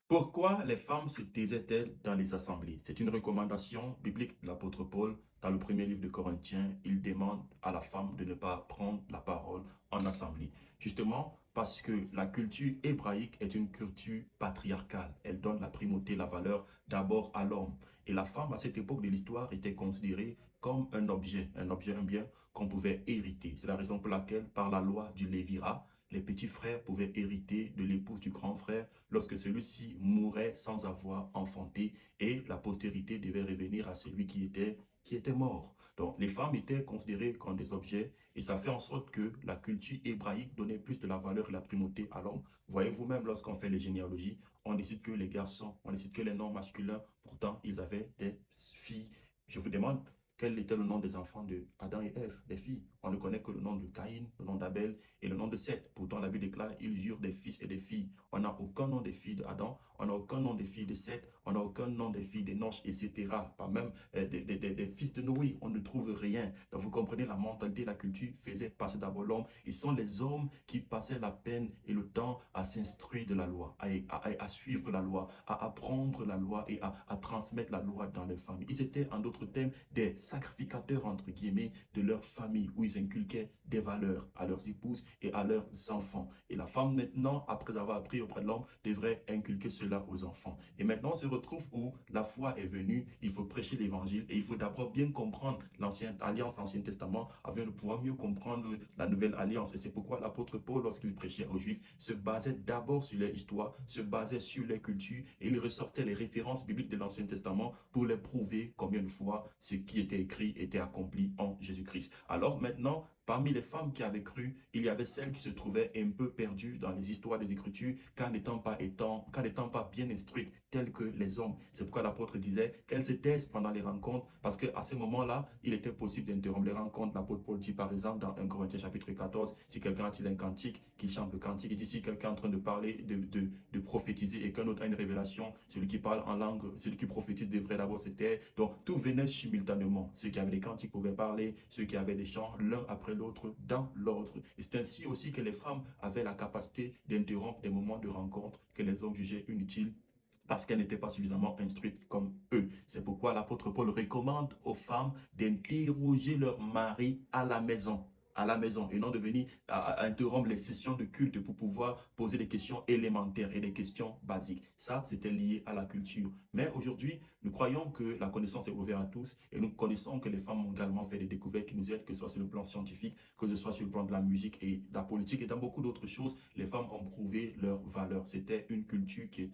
Pourquoi les femmes se taisaient-elles dans les assemblées? C'est une recommandation biblique de l'apôtre Paul. Dans le premier livre de Corinthiens, il demande à la femme de ne pas prendre la parole en assemblée. Justement, parce que la culture hébraïque est une culture patriarcale. Elle donne la primauté, la valeur d'abord à l'homme. Et la femme, à cette époque de l'histoire, était considérée comme un objet, un bien qu'on pouvait hériter. C'est la raison pour laquelle, par la loi du Lévirat, les petits frères pouvaient hériter de l'épouse du grand frère lorsque celui-ci mourait sans avoir enfanté et la postérité devait revenir à celui qui était mort. Donc, les femmes étaient considérées comme des objets et ça fait en sorte que la culture hébraïque donnait plus de la valeur et la primauté à l'homme. Voyez vous-même, lorsqu'on fait les généalogies, on décide que les garçons, on décide que les noms masculins, pourtant, ils avaient des filles. Je vous demande, quel était le nom des enfants de Adam et Ève, des filles? On ne connaît que le nom de Caïn, le nom d'Abel et le nom de Seth. Pourtant, la Bible déclare, ils eurent des fils et des filles. On n'a aucun nom des filles d'Adam, on n'a aucun nom des filles de Seth, on n'a aucun nom des filles d'Enoch, etc. Pas même des fils de Noé, on ne trouve rien. Donc vous comprenez, la mentalité, la culture faisait passer d'abord l'homme. Ils sont les hommes qui passaient la peine et le temps à s'instruire de la loi, à suivre la loi, à apprendre la loi et à transmettre la loi dans leur famille. Ils étaient, en d'autres termes, des sacrificateurs, entre guillemets, de leur famille, où ils inculquaient des valeurs à leurs épouses et à leurs enfants. Et la femme, maintenant, après avoir appris auprès de l'homme, devrait inculquer cela aux enfants. Et maintenant, on se retrouve où la foi est venue, il faut prêcher l'évangile et il faut d'abord bien comprendre l'ancienne alliance, l'Ancien Testament, afin de pouvoir mieux comprendre la nouvelle alliance. Et c'est pourquoi l'apôtre Paul, lorsqu'il prêchait aux Juifs, se basait d'abord sur les histoires, se basait sur les cultures et il ressortait les références bibliques de l'Ancien Testament pour les prouver combien de fois ce qui était écrit était accompli en Jésus-Christ. Alors maintenant, parmi les femmes qui avaient cru, il y avait celles qui se trouvaient un peu perdues dans les histoires des Écritures, car n'étant pas bien instruites, telles que les hommes. C'est pourquoi l'apôtre disait qu'elles se taisent pendant les rencontres, parce qu'à ce moment-là, il était possible d'interrompre les rencontres. L'apôtre Paul dit par exemple dans 1 Corinthiens chapitre 14, si quelqu'un a un cantique, qui chante le cantique, il dit si quelqu'un est en train de parler, de prophétiser et qu'un autre a une révélation, celui qui parle en langue, celui qui prophétise devrait d'abord se taire. Donc tout venait simultanément. Ceux qui avaient des cantiques pouvaient parler, ceux qui avaient des chants, l'un après l'autre, dans l'ordre. Et c'est ainsi aussi que les femmes avaient la capacité d'interrompre des moments de rencontre que les hommes jugeaient inutiles parce qu'elles n'étaient pas suffisamment instruites comme eux. C'est pourquoi l'apôtre Paul recommande aux femmes d'interroger leur mari à la maison et non de venir à interrompre les sessions de culte pour pouvoir poser des questions élémentaires et des questions basiques. Ça, c'était lié à la culture. Mais aujourd'hui, nous croyons que la connaissance est ouverte à tous et nous connaissons que les femmes ont également fait des découvertes qui nous aident, que ce soit sur le plan scientifique, que ce soit sur le plan de la musique et de la politique et dans beaucoup d'autres choses. Les femmes ont prouvé leur valeur. C'était une culture qui